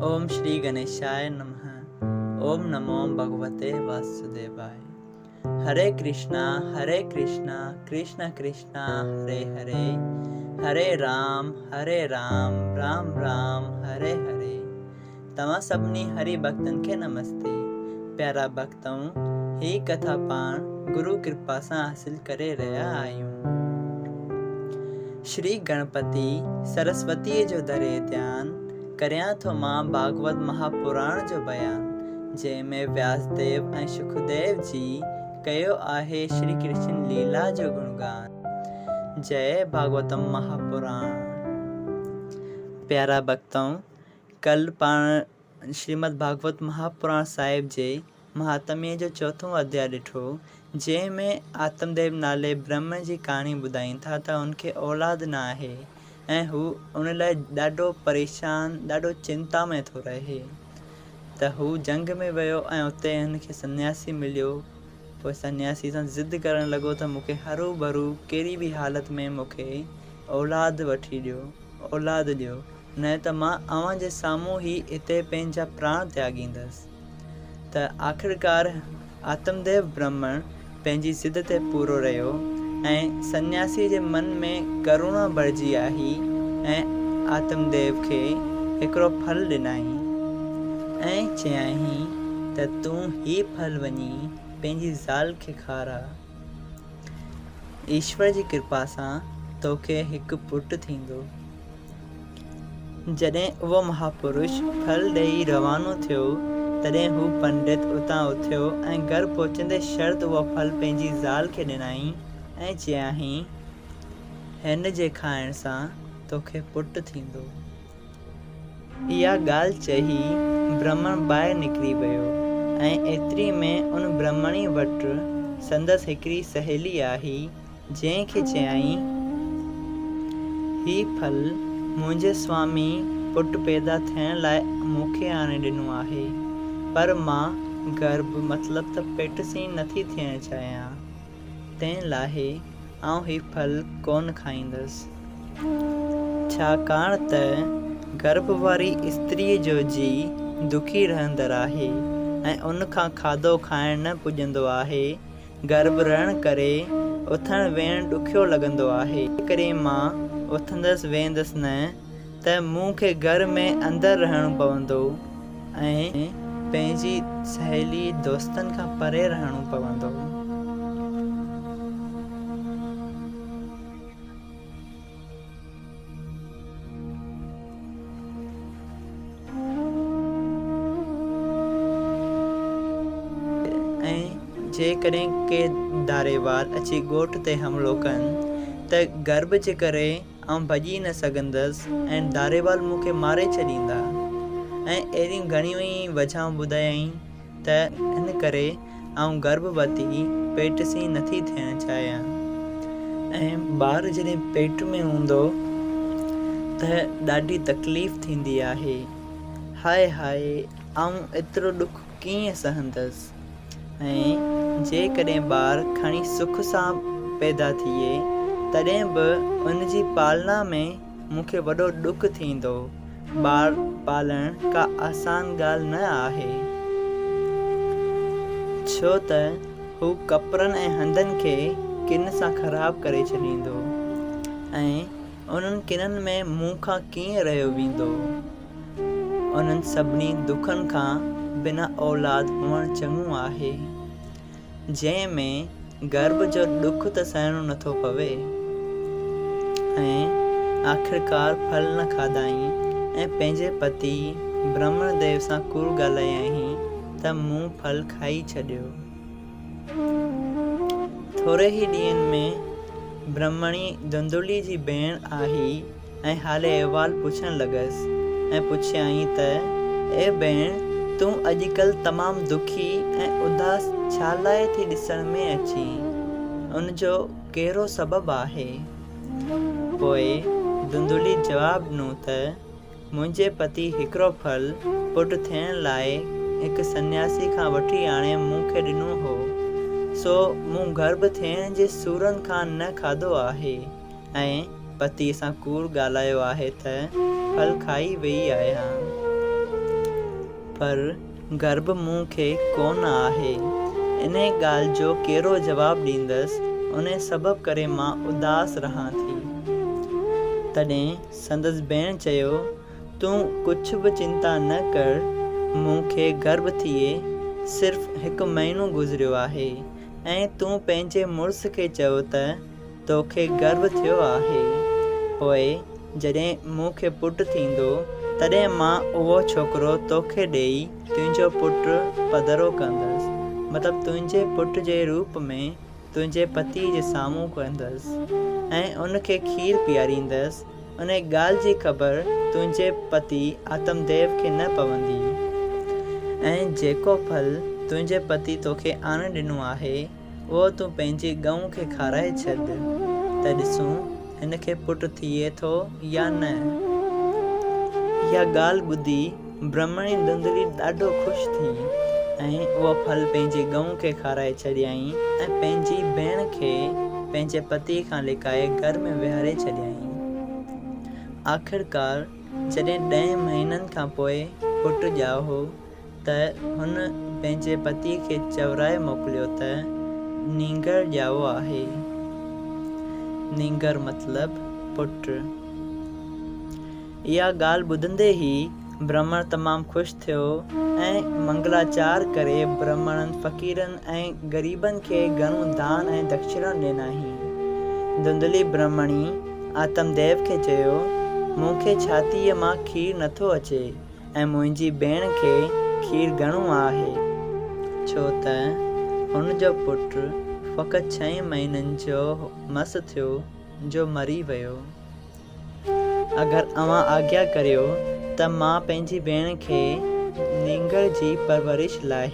ओम श्री गणेशाय नमः। ओम नमो भगवते वासुदेवाय। हरे कृष्णा कृष्ण कृष्णा हरे हरे, हरे राम राम राम हरे हरे। तव्हां सभिनी हरि भक्तन खे नमस्ते। प्यारा भक्तों, ही कथा पाण गुरु कृपा सां हासिल करे रहिया आहियूं। श्री गणपति सरस्वती जो दरे ध्यान करियां थो मां भागवत महापुराण जो बयान, जंहिंमें व्यासदेव ऐं सुखदेव जी कयो आहे श्री कृष्ण लीला जो गुणगान। जय भागवतम महापुराण। प्यारा भक्तों, कल पाण श्रीमद् भागवत महापुराण साहिब जे महात्म्य जो चौथों अध्याय ॾिठो, जंहिंमें आत्मदेव नाले ब्रह्म जी कहाणी ॿुधाईनि था त उनखे औलाद न आहे ऐं हू उन लाइ ॾाढो परेशान, ॾाढो चिंता में थो रहे। त हू जंग में वियो ऐं उते हिनखे सन्यासी मिलियो। पोइ सन्यासी सां ज़िद करणु लॻो त मूंखे हरू भरू कहिड़ी बि हालत में मूंखे औलाद वठी ॾियो, औलाद ॾियो, न त मां अव्हां जे साम्हूं ई हिते पंहिंजा प्राण त्यागींदसि। त आख़िरकार आत्मदेव ब्राह्मण पंहिंजी ज़िद ते पूरो रहियो ऐं सन्यासी जे मन में करुणा भरिजी आई ऐं आत्मदेव खे हिकिड़ो फल ॾिनई ऐं चयाईं त तूं ही फल वञी पंहिंजी ज़ाल खे खारा। ईश्वर जी कृपा सां तोखे हिकु पुटु थींदो। जॾहिं उहो महापुरुष फल ॾेई रवानो थियो, तॾहिं हू पंडित उतां उथियो ऐं घर पहुचंदे शर्त उहो फल पंहिंजी ज़ाल खे ॾिनई ऐं चयाईं, हिन जे खाइण सां तोखे पुटु थींदो। इहा ॻाल्हि चई ब्राह्मण ॿाहिरि निकिरी वियो ऐं एतिरी में उन ब्राह्मणी वटि संदसि हिकिड़ी सहेली आई, जंहिंखे चयाईं, ही फल मुंहिंजे स्वामी पुटु पैदा थियण लाइ मूंखे आणे ॾिनो आहे, पर मां गर्भ मतिलबु त पेटसी नथी थियणु चाहियां, तंहिं लाइ आउं ही फल कोन खाईंदसि। छाकाणि त गर्भ वारी स्त्रीअ जो जी दुखी रहंदड़ आहे ऐं उन खां खाधो खाइणु न पुॼंदो आहे। गर्भ रहण करे उथणु वेहणु ॾुखियो लॻंदो आहे, करे मां उथंदसि वेहंदसि न त मूंखे घर में अंदरि रहणो पवंदो ऐं पंहिंजी सहेली दोस्तनि खां परे रहणो पवंदो। ऐं जेकॾहिं के दारेवाल अची ॻोठ ते हमिलो कनि त गर्भ जे करे आउं भॼी न सघंदसि ऐं दारेवाल मूंखे मारे छॾींदा। ऐं अहिड़ियूं घणियूं ई वजहूं ॿुधायईं त हिन करे आउं गर्भवती पेटसी नथी थियणु चाहियां। ऐं ॿारु जॾहिं पेट में हूंदो त ॾाढी तकलीफ़ थींदी आहे। हाय हाय, आउं एतिरो ॾुख कीअं सहंदसि। ऐं जेकॾहिं ॿारु खणी सुख सां पैदा थिए तॾहिं बि उनजी पालना में मूंखे वॾो ॾुख थींदो। ॿार पालणु का आसान ॻाल्हि न आहे, छो त हू कपिड़नि ऐं हंधनि खे किन सां ख़राबु करे छॾींदो ऐं उन्हनि किननि में मुंहं खां कीअं रहियो वेंदो। उन्हनि सभिनी दुखनि खां बिना औलाद हुअणु चङो आहे, जंहिंमें गर्भ जो ॾुख त सहणो नथो पवे। ऐं आख़िरकार फल न खाधाई ऐं पंहिंजे पति ब्राह्मण देव सां कूड़ ॻाल्हायईं त मूं फल खाई छॾियो। थोरे ई ॾींहंनि में ब्राह्मणी धुंधुली जी भेण आई ऐं हाले अहिवाल पुछणु लॻसि ऐं पुछियाईं त, ए भेण, तूं अॼुकल्ह तमामु दुखी ऐं उदास छा लाइ थी ॾिसण में अची? उनजो कहिड़ो सबबु आहे? पोइ धुंधुली जवाबु ॾिनो त मुंहिंजे पति हिकिड़ो फल पुटु थियण लाइ हिकु सन्यासी खां वठी आणे मूंखे ॾिनो हो, सो मूं गर्भ थियण जे सूरनि खां न खाधो आहे ऐं पतीअ सां कूड़ ॻाल्हायो आहे त फल खाई वेई आहियां। पर गर्भ मूं खे कोन आहे। इन ॻाल्हि जो कहिड़ो जवाबु ॾींदसि, उन सबबु करे मां उदास रहां थी। तॾहिं संदसि भेण चयो, तूं कुझु बि चिंता न कर, मूंखे गर्भ थिए सिर्फ़ु 1 महीनो गुज़रियो आहे ऐं तूं पंहिंजे मुड़ुस खे चयो त तोखे गर्भ थियो आहे। पोइ जॾहिं मूंखे पुटु थींदो तॾहिं मां उहो छोकिरो तोखे ॾेई तुंहिंजो पुटु पधिरो कंदसि, मतिलबु तुंहिंजे पुट जे रूप में तुंहिंजे पति जे साम्हूं कंदसि ऐं उनखे खीर पीआरींदसि। उन ॻाल्हि जी ख़बर तुंहिंजे पति आतमदेव खे न पवंदी ऐं जेको फल तुंहिंजे पति तोखे आणे ॾिनो आहे उहो तूं पंहिंजी गऊं खे खाराए छॾ, त ॾिसूं हिनखे पुटु थिए थो या न। इहा ॻाल्हि ॿुधी ब्रह्मणी धुंधली ॾाढो ख़ुशि थी ऐं उहो फल पंहिंजी गऊं खे खाराए छॾियईं ऐं पंहिंजी भेण खे पंहिंजे पति खां लिकाए घर में विहारे छॾियईं। आख़िरकार जॾहिं 10 महीननि खां पोइ पुटु ॼाओ त हुन पंहिंजे पति खे चवराए मोकिलियो त नींगर ॼाओ आहे। नींगर मतिलबु पुटु। इहा ॻाल्हि ॿुधंदे ई ब्राह्मण तमामु ख़ुशि थियो ऐं मंगलाचार करे ब्राह्मणनि फ़क़ीरनि ऐं ग़रीबनि खे घणो दान ऐं दक्षिणा ॾिनाई। धुंधली ब्राह्मणी आतमदेव खे चयो, मूंखे छातीअ मां खीर नथो अचे ऐं मुंहिंजी भेण खे खीर घणो आहे, छो त हुनजो पुटु फ़क़ति 6 महीननि जो मस थियो जो मरी वियो। अगरि अव्हां आज्ञा करियो त मां पंहिंजी भेण खे नींगर जी परवरिश लाइ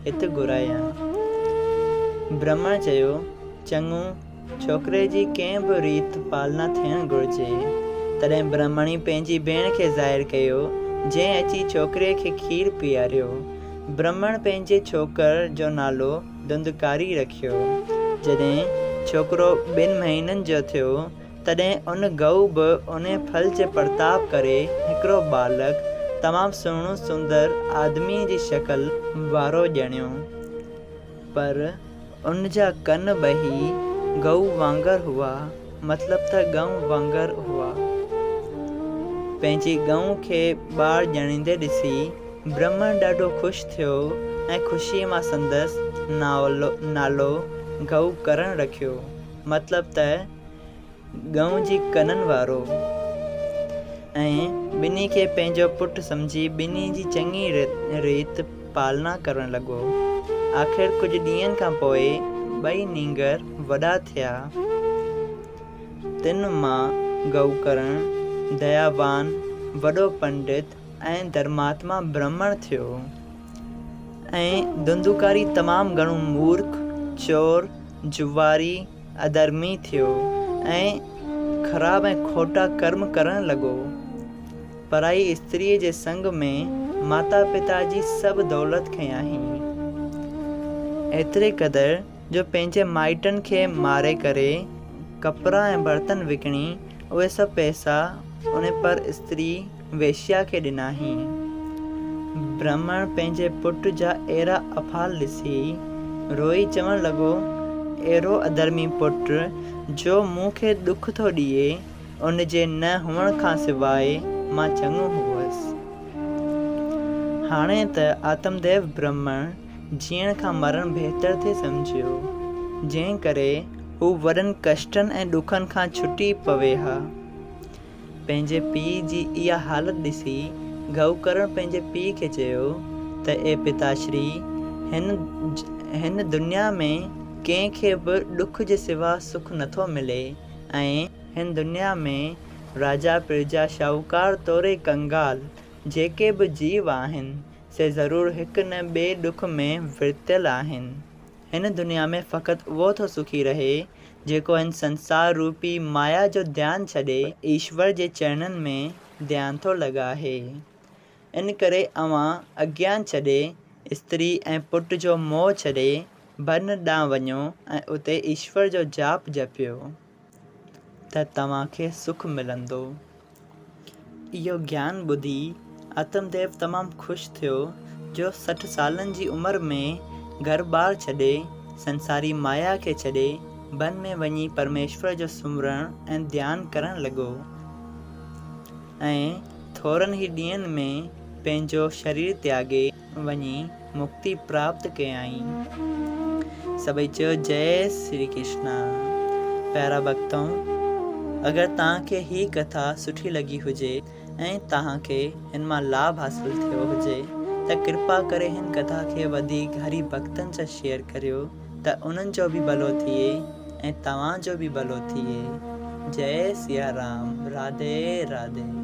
हिते घुरायां। ब्राह्मण चयो, चङो, छोकिरे जी कंहिं बि रीति पालना थियणु घुरिजे। तॾहिं ब्राह्मणी पंहिंजी भेण खे ज़ाहिरु कयो, जंहिं अची छोकिरे खे खीर पीआरियो। ब्राह्मण पंहिंजे छोकर जो नालो धुंधकारी रखियो। जॾहिं छोकिरो 2 महीननि जो थियो तॾहिं उन गऊ बि उन फल जे प्रताप करे हिकिड़ो बालक तमामु सुहिणो सुंदर आदमीअ जी शकल वारो ॼणियो, पर उन जा कन ॿई गऊ वांगुरु हुआ, मतिलबु त गऊ वांगुरु हुआ। पंहिंजी गऊ खे ॿारु ॼणींदे ॾिसी ब्राह्मण ॾाढो ख़ुशि थियो ऐं ख़ुशीअ मां संदसि नालो गऊ करण रखियो, मतिलबु त गऊ जी कननि वारो, ऐं ॿिन्ही खे पंहिंजो पुटु सम्झी ॿिन्ही जी चङी रीति पालना करणु लॻो। आख़िर कुझु ॾींहंनि खां पोइ 2 नींगर वॾा थिया। 3 मां गऊ करण दयावान, वॾो पंडित ऐं धर्मात्मा ब्राह्मण थियो ऐं धुंधकारी तमामु घणो मूर्ख, चोर, जुवारी, अधर्मी थियो ऐं ख़राब ऐं खोटा कर्म करणु लॻो। पराई स्त्रीअ जे संग में माता पिता जी सभु दौलत खयाईं, एतिरे क़दुरु जो पंहिंजे माइटनि खे मारे करे कपिड़ा ऐं बर्तन विकिणी उहे सभु पैसा उन पर स्त्री वेश्या खे ॾिनाही। ब्राह्मण पंहिंजे पुट जा अहिड़ा अफ़ाल ॾिसी रोई चवणु लॻो, अहिड़ो अधर्मी पुटु जो मूंखे दुख थो ॾिए, उन जे न हुअण खां सवाइ मां चङो हुअसि। हाणे त आतमदेव ब्राह्मण जीअण खां मरण बहितर थे सम्झियो, जंहिं करे हू वॾनि कष्टनि ऐं ॾुखनि खां छुटी पवे हा। पंहिंजे पीउ जी इहा हालत ॾिसी गऊकरण पंहिंजे पीउ खे चयो त ए पिताश्री, हिन दुनिया में कंहिंखे बि ॾुख जे सिवा सुख नथो मिले ऐं हिन दुनिया में राजा प्रजा शाहूकार तोरे कंगाल जेके बि जीव आहिनि से ज़रूरु हिकु न ॿिए ॾुख में विरतियल आहिनि। हिन दुनिया में फ़क़ति उहो थो सुखी रहे जेको हिन संसार रूपी माया जो ध्यानु छॾे ईश्वर जे चरणनि में ध्यानु थो लॻाए। इन करे अव्हां अज्ञान छॾे स्त्री ऐं पुट जो मोह छॾे बन ॾांहुं वञो ऐं उते ईश्वर जो जाप जपियो त तव्हांखे सुख मिलंदो। इहो ज्ञान ॿुधी आत्मदेव तमामु ख़ुशि थियो जो 60 सालनि जी उमिरि में घर-बार छॾे संसारी माया खे छॾे वन में वञी परमेश्वर जो सुमिरण ऐं ध्यानु करणु लॻो ऐं थोरनि ई ॾींहंनि में पंहिंजो शरीर त्यागे वञी मुक्ति प्राप्त कयईं। सभई चयो जय श्री कृष्णा। प्यारा भक्तों, अगरि तव्हांखे ही कथा सुठी लॻी हुजे ऐं तव्हांखे हिन मां लाभ हासिल थियो हुजे त कृपा करे हिन कथा खे वधीक हरी भक्तनि सां शेयर करियो त उन्हनि जो बि भलो थिए ऐं तव्हांजो बि भलो थिए। जय सिया राम। राधे राधे।